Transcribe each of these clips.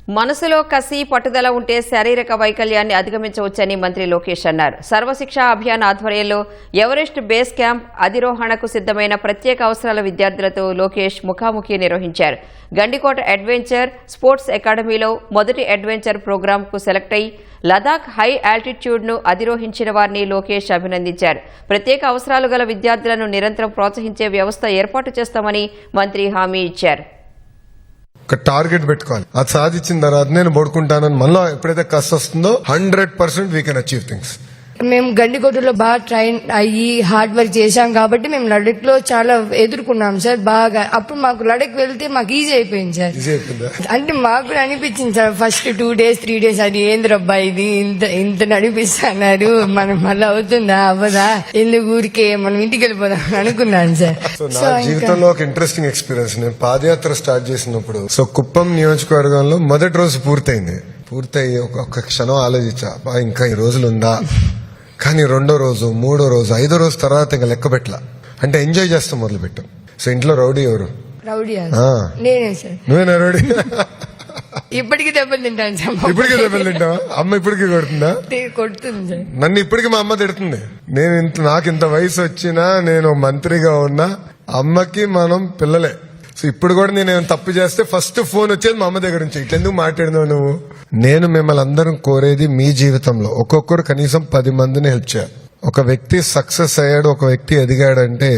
మనసులో కసి పట్టుదల ఉంటే శారీరక వైకల్యాన్ని అధిగమించవచ్చని మంత్రి లోకేష్ అన్నారు. సర్వశిక్ష అభియాన్ ఆధ్వర్యంలో ఎవరెస్ట్ బేస్ క్యాంప్ అధిరోహణకు సిద్ధమైన ప్రత్యేక అవసరాల విద్యార్థులతో లోకేష్ ముఖాముఖి నిర్వహించారు. గండికోట అడ్వెంచర్ స్పోర్ట్స్ అకాడమీలో మొదటి అడ్వెంచర్ ప్రోగ్రాంకు సెలెక్ట్ అయి లదాఖ్ హై ఆల్టిట్యూడ్ను అధిరోహించిన వారిని లోకేష్ అభినందించారు. ప్రత్యేక అవసరాలు గల విద్యార్థులను నిరంతరం ప్రోత్సహించే వ్యవస్థ ఏర్పాటు చేస్తామని మంత్రి హామీ ఇచ్చారు. ఒక టార్గెట్ పెట్టుకోవాలి. అది సాధించిన తర్వాత నేను పడుకుంటానని మనలో ఎప్పుడైతే కష్టం వస్తుందో 100% వీ కెన్ అచీవ్ థింగ్స్. మేము గండికోటలో బాగా ట్రైన్ అయ్యి హార్డ్ వర్క్ చేశాం కాబట్టి మేము లడక్ లో చాలా ఎదుర్కొన్నాం సార్ బాగా. అప్పుడు మాకు లడక్ వెళ్తే మాకు ఈజీ అయిపోయింది సార్. అంటే మాకు కూడా అనిపించింది సార్ ఫస్ట్ 2 days 3 days అది ఏంద్రబ్బా ఇది ఇంత నడిపిస్తున్నారు, మనం మళ్ళీ అవుతుందా అవ్వదా, ఎందుకు ఊరికే మనం ఇంటికి వెళ్ళిపోదాం అనుకున్నాను సార్. నా జీవితంలో ఒక ఇంట్రెస్టింగ్ ఎక్స్పీరియన్స్. నేను పాదయాత్ర స్టార్ట్ చేసినప్పుడు కుప్పం నియోజకవర్గంలో మొదటి రోజు పూర్తయి ఒక క్షణం ఆలోచించా, ఇంకా ఈ రోజులు ఉందా. కానీ 2వ రోజు 3వ రోజు 5వ రోజు తర్వాత ఇంకా లెక్క పెట్టలా. అంటే ఎంజాయ్ చేస్తాం మొదలు పెట్టాం. సో ఇంట్లో రౌడీ ఎవరు? రౌడీ నేనే సార్. నువ్వేనా రౌడీ? ఇప్పటికీ దెబ్బలు తింటాను సార్. ఇప్పటికీ దెబ్బలు తింటావా? అమ్మ ఇప్పటికీ కొడుతుందా? కొడుతుంది సార్. నన్ను ఇప్పటికీ మా అమ్మ తిడుతుంది. నాకు ఇంత వయసు వచ్చినా నేను మంత్రిగా ఉన్నా అమ్మకి మనం పిల్లలే. సో ఇప్పుడు కూడా నేను తప్పు చేస్తే ఫస్ట్ ఫోన్ వచ్చేది మా అమ్మ దగ్గర నుంచి. ఇట్లెందుకు మాట్లాడినావు నువ్వు? నేను మిమ్మల్ని అందరం కోరేది మీ జీవితంలో ఒక్కొక్కరు కనీసం 10 మందిని హెల్ప్ చేయాలి. ఒక వ్యక్తి సక్సెస్ అయ్యాడు, ఒక వ్యక్తి ఎదిగాడంటే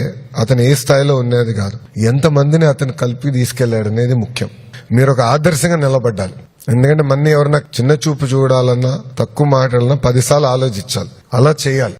అతను ఏ స్థాయిలో ఉన్నది కాదు, ఎంత మందిని అతను కలిపి తీసుకెళ్లాడు అనేది ముఖ్యం. మీరు ఒక ఆదర్శంగా నిలబడ్డాలి. ఎందుకంటే మన్ని ఎవరన్నా చిన్న చూపు చూడాలన్నా తక్కువ మాట్లాడాలన్నా 10 సార్లు ఆలోచించాలి. అలా చేయాలి.